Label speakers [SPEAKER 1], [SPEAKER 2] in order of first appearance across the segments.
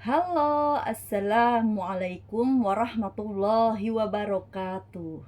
[SPEAKER 1] Halo, assalamualaikum warahmatullahi wabarakatuh.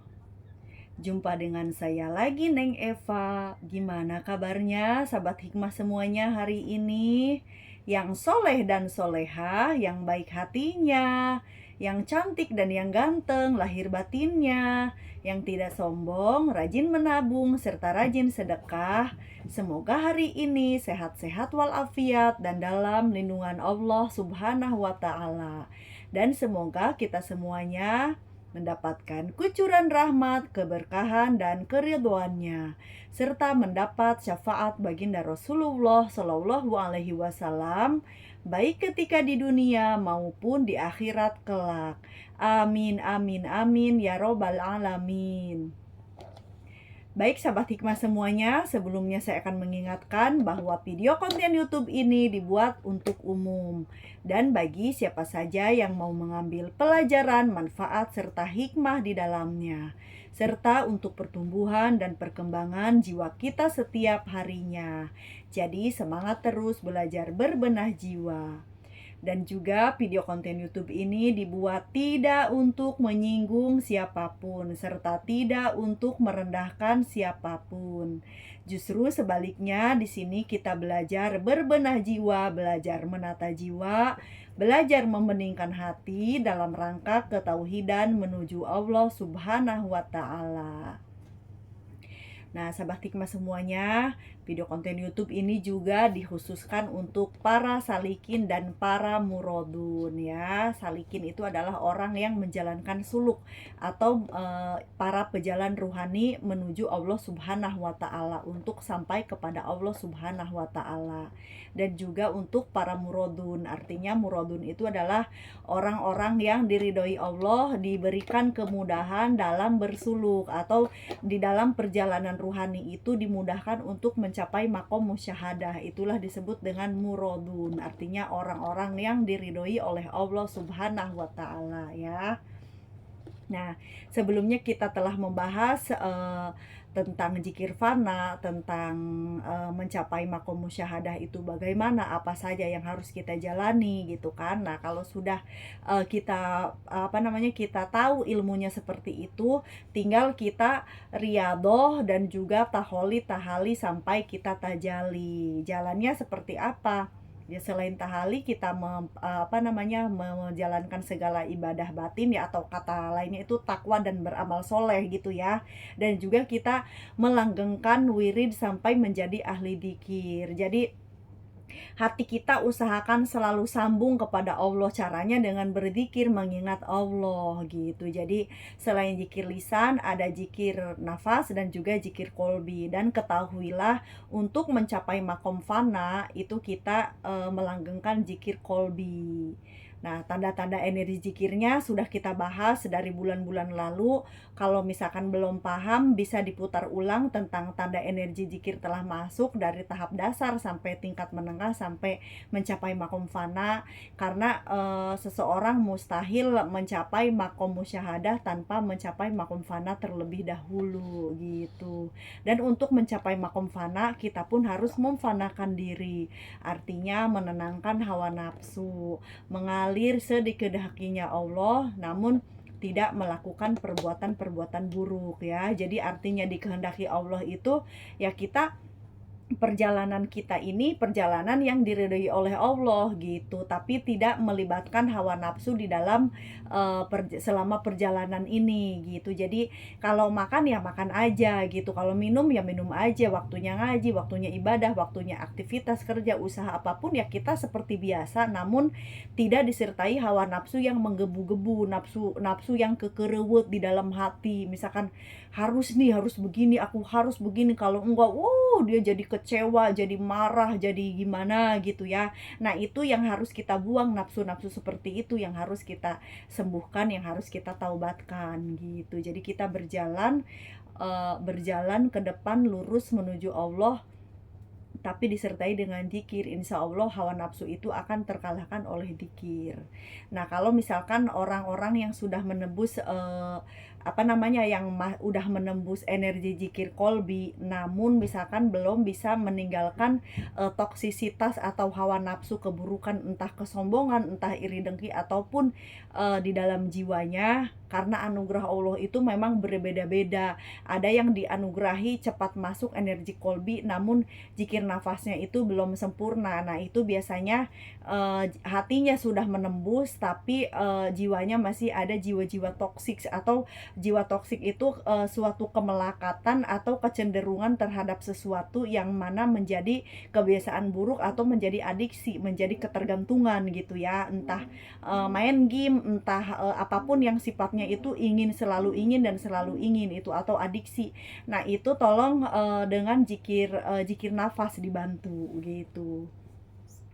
[SPEAKER 1] Jumpa dengan saya lagi, Neng Eva. Gimana kabarnya, sahabat hikmah semuanya hari ini? Yang soleh dan soleha, yang baik hatinya, yang cantik dan yang ganteng, lahir batinnya, yang tidak sombong, rajin menabung, serta rajin sedekah. Semoga hari ini sehat-sehat walafiat dan dalam lindungan Allah Subhanahu wa Ta'ala. Dan semoga kita semuanya mendapatkan kucuran rahmat, keberkahan, dan keridhoannya, serta mendapat syafaat baginda Rasulullah Shallallahu Alaihi Wasallam, baik ketika di dunia maupun di akhirat kelak. Amin, amin, amin, ya robbal alamin. Baik sahabat hikmah semuanya, sebelumnya saya akan mengingatkan bahwa video konten YouTube ini dibuat untuk umum dan bagi siapa saja yang mau mengambil pelajaran, manfaat, serta hikmah di dalamnya, serta untuk pertumbuhan dan perkembangan jiwa kita setiap harinya. Jadi semangat terus belajar berbenah jiwa. Dan juga video konten YouTube ini dibuat tidak untuk menyinggung siapapun serta tidak untuk merendahkan siapapun. Justru sebaliknya, di sini kita belajar berbenah jiwa, belajar menata jiwa, belajar membeningkan hati dalam rangka ketauhidan menuju Allah Subhanahu wa Ta'ala. Nah, sahabat hikmah semuanya, video konten YouTube ini juga dikhususkan untuk para salikin dan para murodun ya. Salikin itu adalah orang yang menjalankan suluk atau para pejalan ruhani menuju Allah Subhanahu wa Ta'ala untuk sampai kepada Allah Subhanahu wa Ta'ala. Dan juga untuk para murodun, artinya murodun itu adalah orang-orang yang diridhoi Allah, diberikan kemudahan dalam bersuluk atau di dalam perjalanan ruhani itu dimudahkan untuk mencapai makom musyahadah. Itulah disebut dengan murodun, artinya orang-orang yang diridhoi oleh Allah Subhanahu wa Ta'ala ya. Nah, sebelumnya kita telah membahas tentang zikir fana, tentang mencapai makom musyahadah itu bagaimana, apa saja yang harus kita jalani gitu kan. Nah, kalau sudah kita kita tahu ilmunya seperti itu, tinggal kita riadoh dan juga taholi tahali sampai kita tajali. Jalannya seperti apa? Ya selain tahali kita menjalankan segala ibadah batin ya, atau kata lainnya itu takwa dan beramal soleh gitu ya. Dan juga kita melanggengkan wirid sampai menjadi ahli dzikir. Jadi hati kita usahakan selalu sambung kepada Allah, caranya dengan berzikir, mengingat Allah gitu. Jadi selain zikir lisan, ada zikir nafas dan juga zikir kolbi. Dan ketahuilah untuk mencapai makom fana itu kita melanggengkan zikir kolbi. Nah, tanda-tanda energi zikirnya sudah kita bahas dari bulan-bulan lalu. Kalau misalkan belum paham, bisa diputar ulang tentang tanda energi zikir telah masuk dari tahap dasar sampai tingkat menengah sampai mencapai makom fana. Karena seseorang mustahil mencapai makom musyahadah tanpa mencapai makom fana terlebih dahulu gitu. Dan untuk mencapai makom fana, kita pun harus memfanakan diri. Artinya menenangkan hawa nafsu, mengalir sedikehendakinya Allah, namun tidak melakukan perbuatan-perbuatan buruk ya. Jadi artinya dikehendaki Allah itu ya kita perjalanan kita ini perjalanan yang diridhoi oleh Allah gitu, tapi tidak melibatkan hawa nafsu di dalam selama perjalanan ini gitu. Jadi kalau makan ya makan aja gitu, kalau minum ya minum aja, waktunya ngaji, waktunya ibadah, waktunya aktivitas kerja, usaha apapun ya kita seperti biasa, namun tidak disertai hawa nafsu yang menggebu-gebu, nafsu yang kekerewut di dalam hati. Misalkan harus begini, aku harus begini, kalau enggak dia jadi kecewa, jadi marah, jadi gimana gitu ya. Nah, itu yang harus kita buang, nafsu-nafsu seperti itu yang harus kita sembuhkan, yang harus kita taubatkan gitu. Jadi kita berjalan ke depan lurus menuju Allah tapi disertai dengan zikir, insya Allah hawa nafsu itu akan terkalahkan oleh zikir. Nah, kalau misalkan orang-orang yang sudah menembus udah menembus energi zikir kolbi, namun misalkan belum bisa meninggalkan toksisitas atau hawa nafsu keburukan, entah kesombongan, entah iri dengki, ataupun di dalam jiwanya, karena anugerah Allah itu memang berbeda-beda. Ada yang dianugerahi cepat masuk energi kolbi, namun zikir nafasnya itu belum sempurna. Nah, itu biasanya hatinya sudah menembus, tapi jiwanya masih ada jiwa-jiwa toksik. Atau jiwa toksik itu suatu kemelekatan atau kecenderungan terhadap sesuatu yang mana menjadi kebiasaan buruk atau menjadi adiksi, menjadi ketergantungan gitu ya. Entah main game, entah apapun yang sifatnya itu selalu ingin dan selalu ingin itu, atau adiksi. Nah, itu tolong dengan zikir nafas dibantu gitu.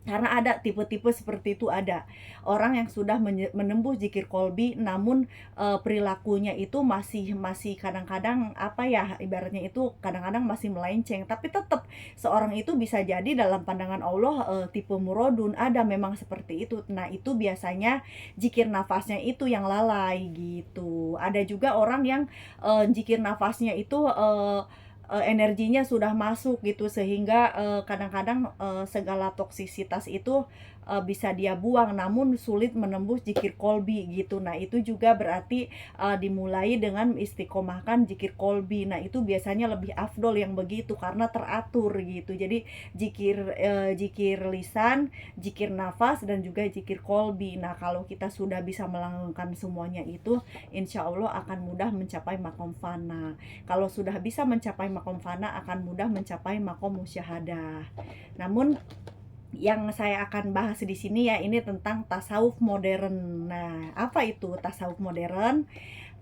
[SPEAKER 1] Karena ada tipe-tipe seperti itu, ada orang yang sudah menembus zikir kolbi, namun perilakunya itu masih kadang-kadang ibaratnya itu kadang-kadang masih melenceng, tapi tetap seorang itu bisa jadi dalam pandangan Allah tipe murodun, ada memang seperti itu. Nah, itu biasanya zikir nafasnya itu yang lalai gitu. Ada juga orang yang zikir nafasnya itu energinya sudah masuk gitu, sehingga kadang-kadang segala toksisitas itu bisa dia buang, namun sulit menembus zikir kolbi gitu. Nah, itu juga berarti dimulai dengan istiqomahkan zikir kolbi. Nah, itu biasanya lebih afdol yang begitu karena teratur gitu. Jadi zikir lisan, zikir nafas, dan juga zikir kolbi. Nah, kalau kita sudah bisa melakukan semuanya itu, insya Allah akan mudah mencapai makom fana. Kalau sudah bisa mencapai makom fana, akan mudah mencapai makom musyahadah. Namun yang saya akan bahas di sini ya, ini tentang tasawuf modern. Nah, apa itu tasawuf modern?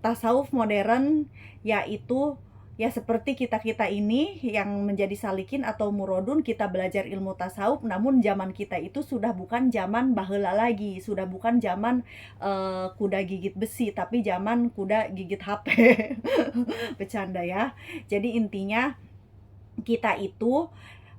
[SPEAKER 1] Tasawuf modern yaitu ya seperti kita-kita ini yang menjadi salikin atau murodun, kita belajar ilmu tasawuf, namun zaman kita itu sudah bukan zaman baheula lagi, sudah bukan zaman kuda gigit besi, tapi zaman kuda gigit HP. Bercanda ya. Jadi intinya kita itu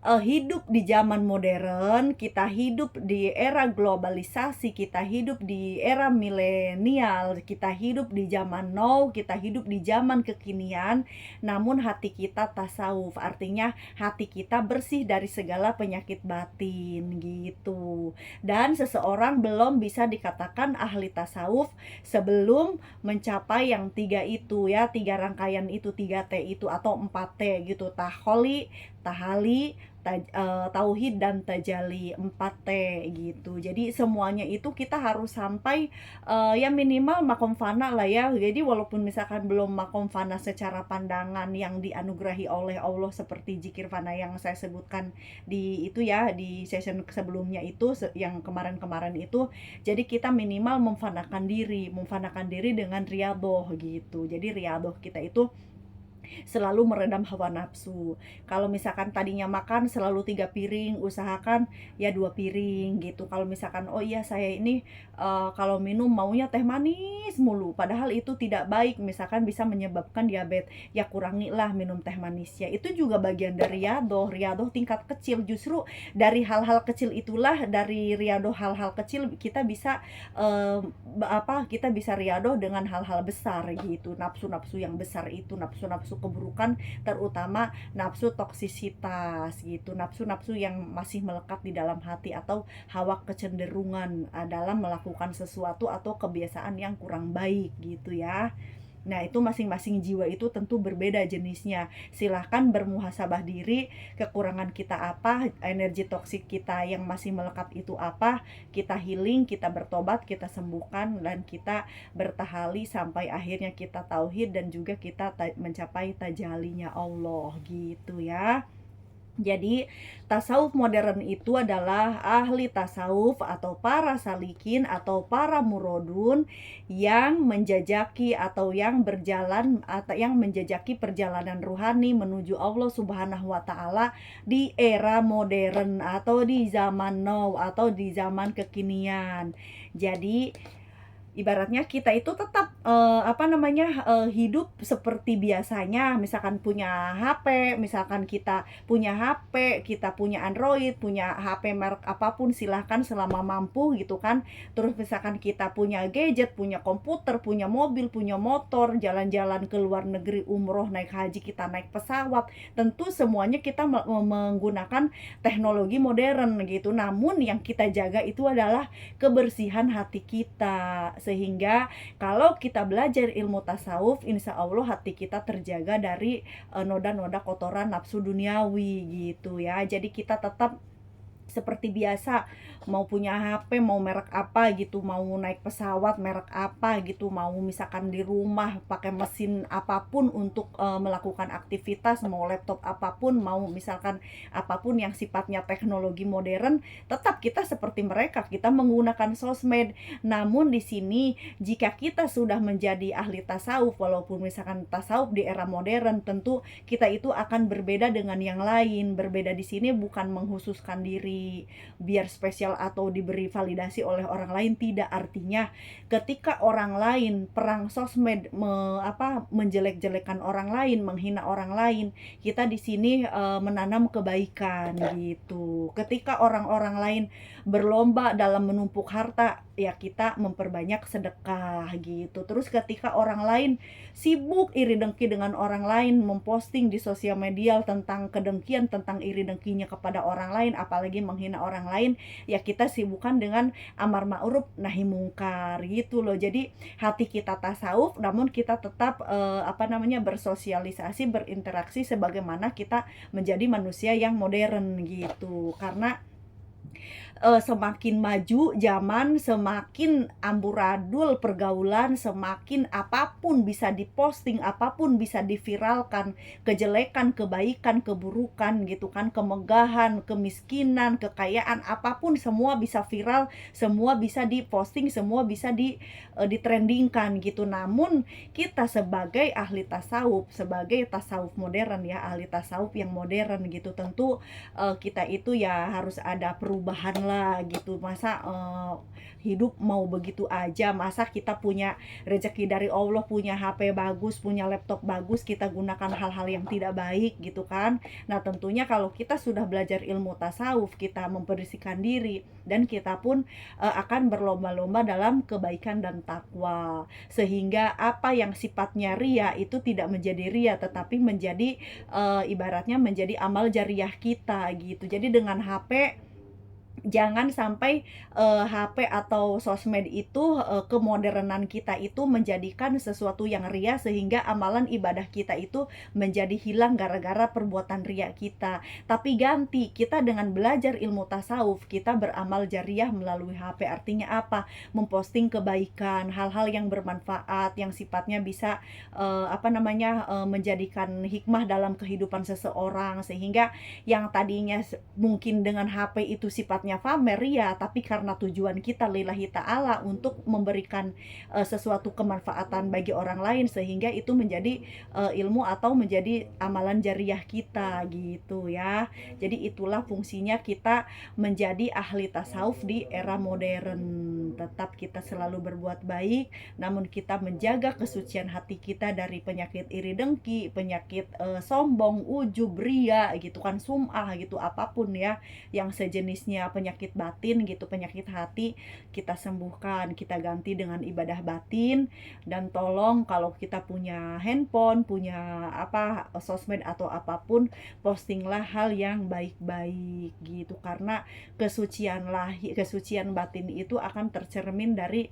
[SPEAKER 1] hidup di zaman modern, kita hidup di era globalisasi, kita hidup di era milenial, kita hidup di zaman now, kita hidup di zaman kekinian, namun hati kita tasawuf, artinya hati kita bersih dari segala penyakit batin gitu. Dan seseorang belum bisa dikatakan ahli tasawuf sebelum mencapai yang 3 itu ya, 3 rangkaian itu, 3T itu atau 4T gitu, taholi, tahali, tauhid, dan tajali, 4T gitu. Jadi semuanya itu kita harus sampai ya minimal makom fana lah ya. Jadi walaupun misalkan belum makom fana secara pandangan yang dianugerahi oleh Allah seperti zikir fana yang saya sebutkan di itu ya, di session sebelumnya itu, yang kemarin-kemarin itu, jadi kita minimal memfanakan diri dengan riyadhah gitu. Jadi riyadhah kita itu selalu meredam hawa nafsu. Kalau misalkan tadinya makan selalu 3 piring, usahakan ya 2 piring gitu. Kalau misalkan oh iya saya ini kalau minum maunya teh manis mulu, padahal itu tidak baik, misalkan bisa menyebabkan diabetes, ya kurangilah minum teh manisnya. Itu juga bagian dari riyadhah tingkat kecil. Justru dari hal-hal kecil itulah, dari riyadhah hal-hal kecil kita bisa kita bisa riyadhah dengan hal-hal besar gitu. Nafsu-nafsu yang besar itu, nafsu-nafsu keburukan, terutama nafsu toksisitas gitu, nafsu-nafsu yang masih melekat di dalam hati, atau hawa kecenderungan dalam melakukan sesuatu atau kebiasaan yang kurang baik gitu ya. Nah, itu masing-masing jiwa itu tentu berbeda jenisnya. Silahkan bermuhasabah diri, kekurangan kita apa, energi toksik kita yang masih melekat itu apa, kita healing, kita bertobat, kita sembuhkan, dan kita bertahali sampai akhirnya kita tauhid, dan juga kita mencapai tajalinya Allah gitu ya. Jadi tasawuf modern itu adalah ahli tasawuf atau para salikin atau para murodun yang menjajaki atau yang berjalan atau yang menjajaki perjalanan ruhani menuju Allah Subhanahu wa taala di era modern atau di zaman now atau di zaman kekinian. Jadi ibaratnya kita itu tetap, hidup seperti biasanya, misalkan punya HP, misalkan kita punya HP, kita punya Android, punya HP merek apapun silahkan selama mampu gitu kan. Terus misalkan kita punya gadget, punya komputer, punya mobil, punya motor, jalan-jalan ke luar negeri, umroh, naik haji, kita naik pesawat, tentu semuanya kita menggunakan teknologi modern gitu. Namun yang kita jaga itu adalah kebersihan hati kita. Sehingga kalau kita belajar ilmu tasawuf, insya Allah hati kita terjaga dari noda-noda kotoran nafsu duniawi gitu ya. Jadi kita tetap seperti biasa, mau punya HP, mau merek apa gitu, mau naik pesawat merek apa gitu, mau misalkan di rumah pakai mesin apapun untuk melakukan aktivitas, mau laptop apapun, mau misalkan apapun yang sifatnya teknologi modern, tetap kita seperti mereka, kita menggunakan sosmed. Namun di sini jika kita sudah menjadi ahli tasawuf, walaupun misalkan tasawuf di era modern, tentu kita itu akan berbeda dengan yang lain. Berbeda di sini bukan menghususkan diri biar spesial atau diberi validasi oleh orang lain, tidak. Artinya ketika orang lain perang sosmed menjelek-jelekan orang lain, menghina orang lain, kita di sini menanam kebaikan gitu. Ketika orang-orang lain berlomba dalam menumpuk harta, ya kita memperbanyak sedekah gitu. Terus ketika orang lain sibuk iri dengki dengan orang lain, memposting di sosial media tentang kedengkian, tentang iri dengkinya kepada orang lain, apalagi menghina orang lain, ya kita sibukkan dengan amar ma'ruf nahi mungkar gitu loh. Jadi hati kita tasawuf, namun kita tetap bersosialisasi, berinteraksi sebagaimana kita menjadi manusia yang modern gitu. Karena semakin maju zaman, semakin amburadul pergaulan, semakin apapun bisa diposting, apapun bisa diviralkan, kejelekan, kebaikan, keburukan gitu kan, kemegahan, kemiskinan, kekayaan, apapun semua bisa viral, semua bisa diposting, semua bisa ditrendingkan gitu. Namun kita sebagai ahli tasawuf, sebagai tasawuf modern ya, ahli tasawuf yang modern gitu, tentu kita itu ya harus ada perubahan lah gitu. Masa hidup mau begitu aja, masa kita punya rezeki dari Allah, punya HP bagus, punya laptop bagus, kita gunakan hal-hal yang tidak baik gitu kan. Nah tentunya kalau kita sudah belajar ilmu tasawuf, kita membersihkan diri, dan kita pun akan berlomba-lomba dalam kebaikan dan takwa, sehingga apa yang sifatnya ria itu tidak menjadi ria, tetapi menjadi ibaratnya menjadi amal jariah kita gitu. Jadi dengan HP, jangan sampai HP atau sosmed itu, kemodernan kita itu menjadikan sesuatu yang ria, sehingga amalan ibadah kita itu menjadi hilang gara-gara perbuatan ria kita. Tapi ganti, kita dengan belajar ilmu tasawuf, kita beramal jariah melalui HP. Artinya apa? Memposting kebaikan, hal-hal yang bermanfaat, yang sifatnya bisa menjadikan hikmah dalam kehidupan seseorang, sehingga yang tadinya mungkin dengan HP itu sifatnya pamer ya, tapi karena tujuan kita lillahi ta'ala untuk memberikan sesuatu kemanfaatan bagi orang lain, sehingga itu menjadi ilmu atau menjadi amalan jariah kita gitu ya. Jadi itulah fungsinya kita menjadi ahli tasawuf di era modern. Tetap kita selalu berbuat baik, namun kita menjaga kesucian hati kita dari penyakit iri dengki, penyakit sombong, ujub, ria gitu kan, sum'ah gitu, apapun ya yang sejenisnya penyakit batin gitu, penyakit hati, kita sembuhkan, kita ganti dengan ibadah batin. Dan tolong kalau kita punya handphone, punya sosmed atau apapun, postinglah hal yang baik-baik gitu, karena kesucian batin itu akan tercermin dari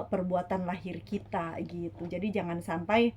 [SPEAKER 1] perbuatan lahir kita gitu. Jadi jangan sampai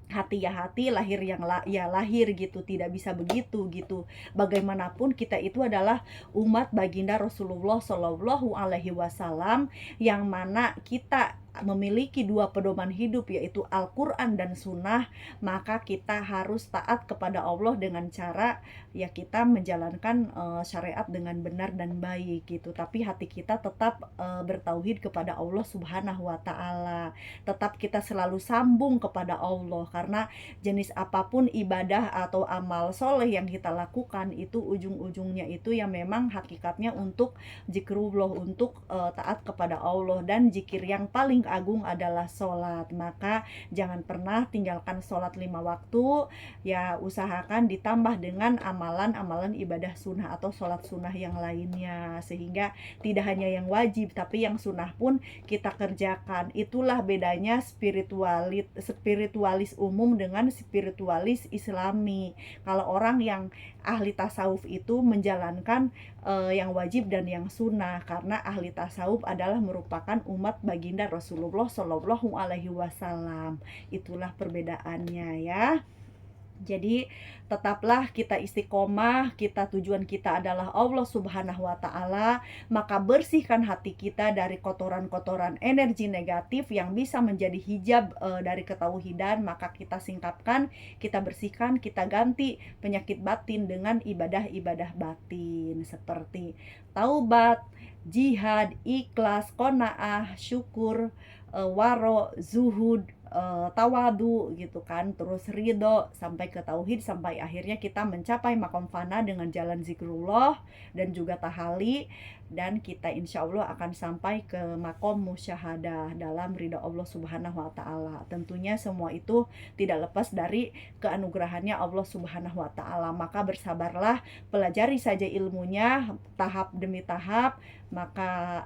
[SPEAKER 1] hati ya hati, lahir yang ya lahir gitu, tidak bisa begitu gitu. Bagaimanapun kita itu adalah umat baginda Rasulullah Shallallahu Alaihi Wasallam, yang mana kita memiliki dua pedoman hidup, yaitu Al-Quran dan Sunnah, maka kita harus taat kepada Allah dengan cara ya kita menjalankan syariat dengan benar dan baik gitu. Tapi hati kita tetap bertauhid kepada Allah Subhanahu wa Ta'ala. Tetap kita selalu sambung kepada Allah, karena jenis apapun ibadah atau amal soleh yang kita lakukan itu ujung-ujungnya itu yang memang hakikatnya untuk zikrullah, untuk taat kepada Allah. Dan zikir yang paling agung adalah sholat. Maka jangan pernah tinggalkan sholat 5 waktu, ya usahakan ditambah dengan amalan-amalan ibadah sunnah atau sholat sunnah yang lainnya, sehingga tidak hanya yang wajib tapi yang sunnah pun kita kerjakan. Itulah bedanya spiritualis umum dengan spiritualis islami. Kalau orang yang ahli tasawuf itu menjalankan yang wajib dan yang sunnah, karena ahli tasawuf adalah merupakan umat baginda Rasulullah Shallallahu Alaihi Wasallam. Itulah perbedaannya ya. Jadi tetaplah kita istiqomah, tujuan kita adalah Allah Subhanahu wa Ta'ala. Maka bersihkan hati kita dari kotoran-kotoran energi negatif yang bisa menjadi hijab dari ketauhidan. Maka kita singkapkan, kita bersihkan, kita ganti penyakit batin dengan ibadah-ibadah batin seperti taubat, jihad, ikhlas, qanaah, syukur, waro, zuhud, tawadu gitu kan, terus ridho sampai ke tauhid, sampai akhirnya kita mencapai makom fana dengan jalan zikrullah dan juga tahali, dan kita insya Allah akan sampai ke makom musyahadah dalam ridho Allah Subhanahu wa Ta'ala. Tentunya semua itu tidak lepas dari keanugerahannya Allah Subhanahu wa Ta'ala. Maka bersabarlah, pelajari saja ilmunya tahap demi tahap, maka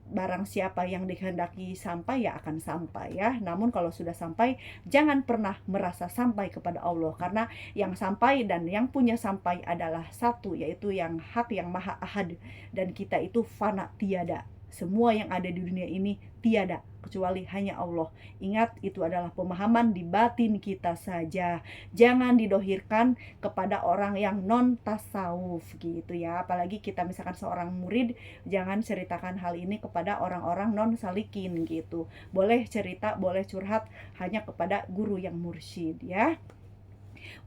[SPEAKER 1] barang siapa yang dikehendaki sampai ya akan sampai ya. Namun kalau sudah sampai, jangan pernah merasa sampai kepada Allah, karena yang sampai dan yang punya sampai adalah satu, yaitu yang hak yang maha ahad, dan kita itu fana, tiada. Semua yang ada di dunia ini tiada kecuali hanya Allah. Ingat, itu adalah pemahaman di batin kita saja. Jangan didohirkan kepada orang yang non tasawuf gitu ya. Apalagi kita misalkan seorang murid, jangan ceritakan hal ini kepada orang-orang non salikin gitu. Boleh cerita, boleh curhat hanya kepada guru yang mursyid ya.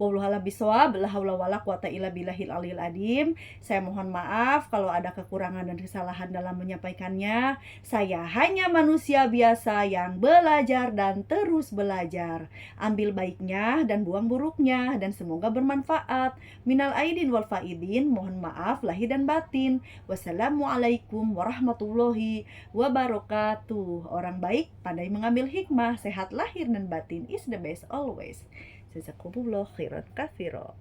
[SPEAKER 1] Wallahu a'lam bishawab, la haula wala quwata illa billahil aliyil adim. Saya mohon maaf kalau ada kekurangan dan kesalahan dalam menyampaikannya. Saya hanya manusia biasa yang belajar dan terus belajar. Ambil baiknya dan buang buruknya, dan semoga bermanfaat. Minal aidin wal faidin, mohon maaf lahir dan batin. Wassalamualaikum warahmatullahi wabarakatuh. Orang baik pandai mengambil hikmah, sehat lahir dan batin is the best always. Jazakumullah khairan katsira.